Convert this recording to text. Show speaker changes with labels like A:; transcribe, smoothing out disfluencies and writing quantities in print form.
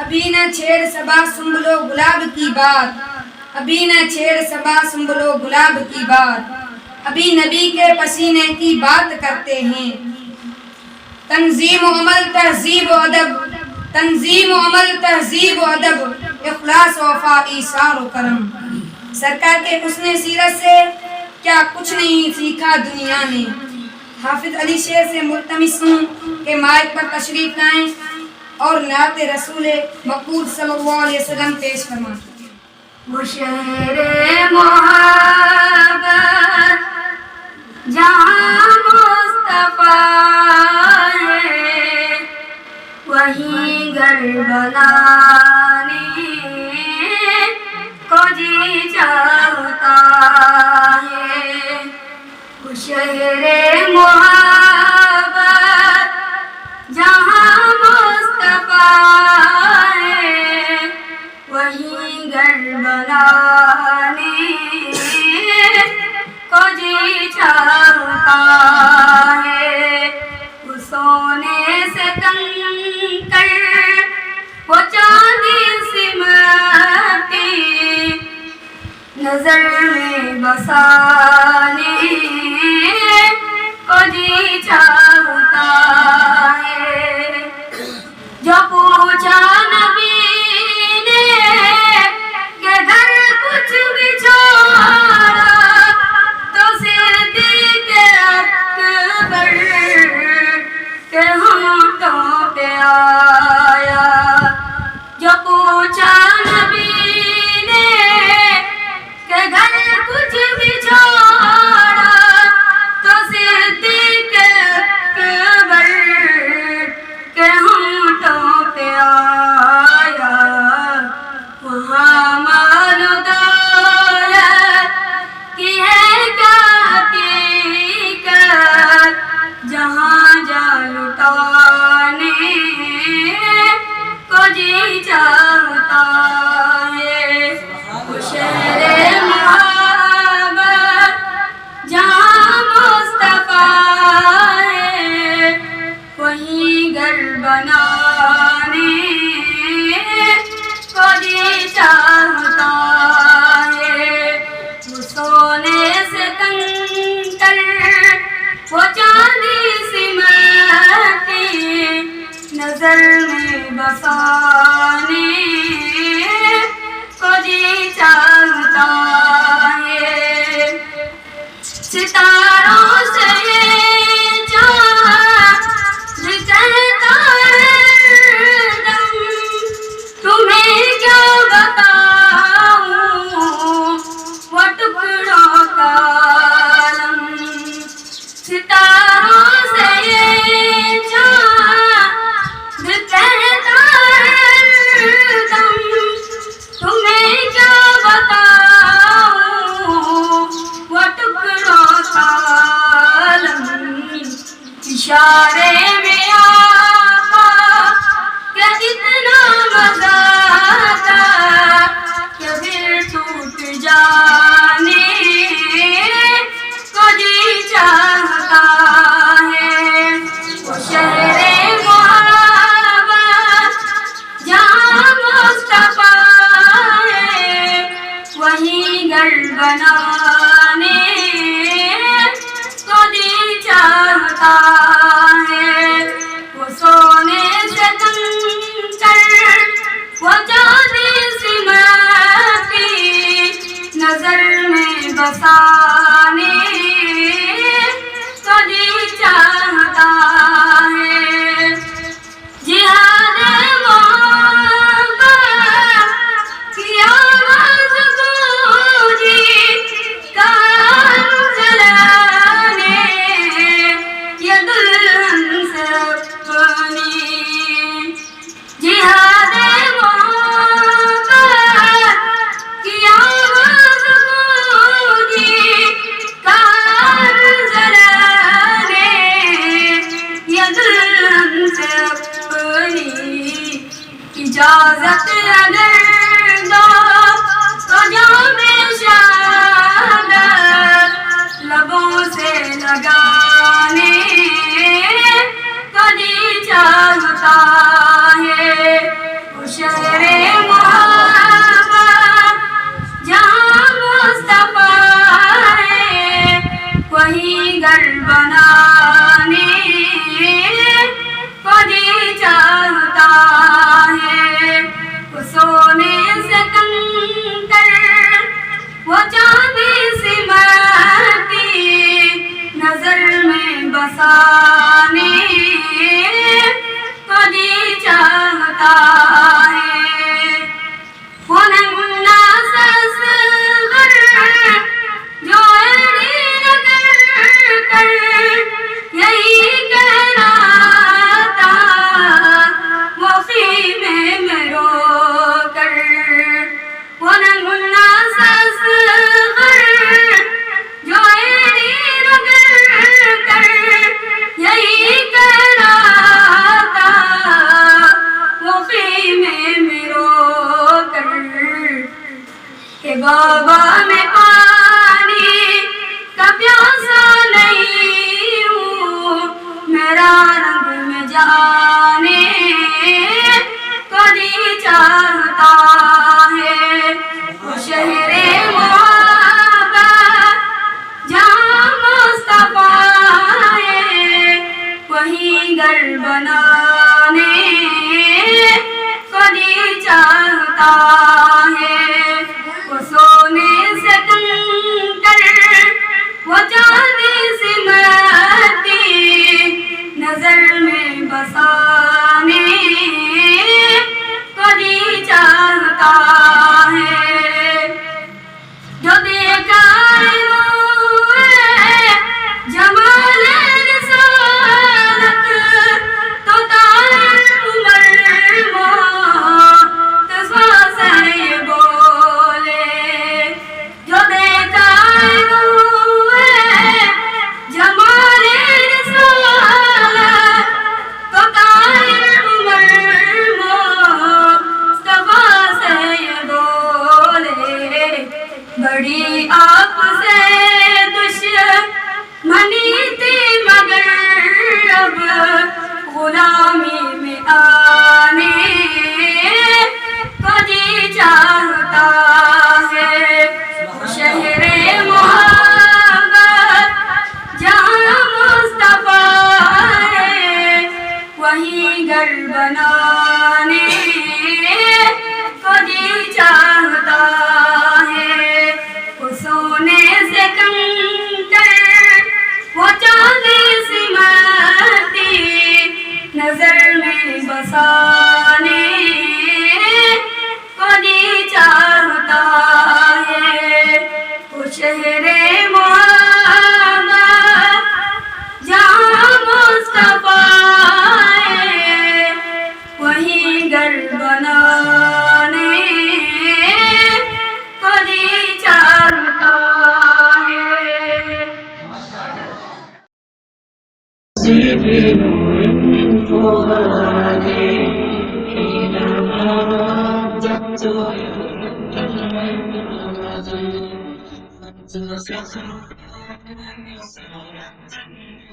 A: ابھی نہ چھیڑ صبا سنبلو گلاب کی بات، ابھی نہ چھیڑ صبا سنبلو گلاب کی بات، ابھی نبی کے پسینے کی بات کرتے ہیں۔ تنظیم و عمل تہذیب و ادب، تنظیم و عمل تہذیب و ادب، اخلاص و وفا ایثار و کرم۔ سرکار کے حسن سیرت سے کیا کچھ نہیں سیکھا دنیا نے۔ حافظ علی شیر سے ملتمس ہوں کہ مائک پر تشریف لائیں اور نعت رسول مقبول صلی اللہ علیہ وسلم پیش فرمائیں۔
B: وہ شہر محبت جہاں مصطفیٰ ہے، وہیں گھر بنانے کو جی چاہتا ہے۔ وہ شہر محبت جہاں مصطفیٰ ہے، وہیں گھر بنانے کو جی چاہتا ہے۔ وہ سونے سے کنکر، وہ چاندی سے مٹی، نظر میں بسانے کو جی چاہتا ہے۔ جو پوچھا نبی نے کہ گھر کچھ بھی چھوڑا، تو صدیق اکبر کے ہونٹوں پہ آیا۔ جو پوچھا نبی نے کہ گھر کچھ بھی چھوڑا، تو صدیق اکبر کے ہونٹوں پہ آیا۔ وہاں مال و دولت کی ہے کیا حقیقت، جہاں جا لٹانے کو جی چاہتا ہے۔ وہ شہر محبت جہاں مصطفیٰ ہے، وہیں گھر بنانے کو جی چاہتا ہے۔ وہ سونے سے کنکر، وہ چاندی سی مٹی، نظر میں بسانے کو جی چاہتا ہے۔ ستاروں سے یہ چاند کہتا ہے دم، تمہیں کیا بتاؤں وہ ٹکڑوں کا عالم۔ ستاروں سے یہ چاند کہتا ہے دم، تمہیں کیا بتاؤں وہ ٹکڑوں کا عالم۔ اشارے میں آقا کہ اتنا مزہ تھا کہ پھر ٹوٹ جانے کو جی چاہتا ہے۔ وہ شہر محبت جہاں مصطفیٰ ہے، وہیں گھر بنانے کو جی چاہتا ہے۔ وہ سونے سے کنکر، وہ چاندی سی مٹی، نظر میں بسانے کو جی چاہتا ہے۔ جہاد محبت کی آواز گونجی، کان جلانے یہ دلہن سے اپنی۔ جہاد محبت کی آواز گونجی، کان جلانے یہ دلہن سے اپنی۔ اجازت اگر دو تو جام شہادت لبوں سے لگانے کو جی چاہتا ہے۔ وہ شہر میں رو کر کہ بابا میں پانی کا پیاسا نہیں ہوں، میرا رنگ میں جانے کو جی چاہتا ہے، وہ شہر محبت جہاں مصطفیٰ ہے، وہیں گھر بنانے کو جی چاہتا ہے، وہ سونے سے کنکر وہ چاندی سی مٹی نظر میں بسانے کو جی چاہتا ہے، جو دیکھا جمال رسالت تو طاہر عمر مصطفیٰ سے بولے، جو دیکھا جمال رسالت تو طاہر عمر مصطفیٰ سے بولے، بڑی آپ سے دشمنی تھی مگر اب غلامی میں آنے کو جی چاہتا ہے، شہر محبت جہاں مصطفیٰ ہے، وہیں گھر بنانے کو جی چاہتا ہے، وہ سونے سے کنکر وہ چاندی سی مٹی نظر میں بسانے کو جی چاہتا ہے، وہ شہر محبت جہاں مصطفیٰ ہے، وہیں گھر بنانے کو جی چاہتا ہے۔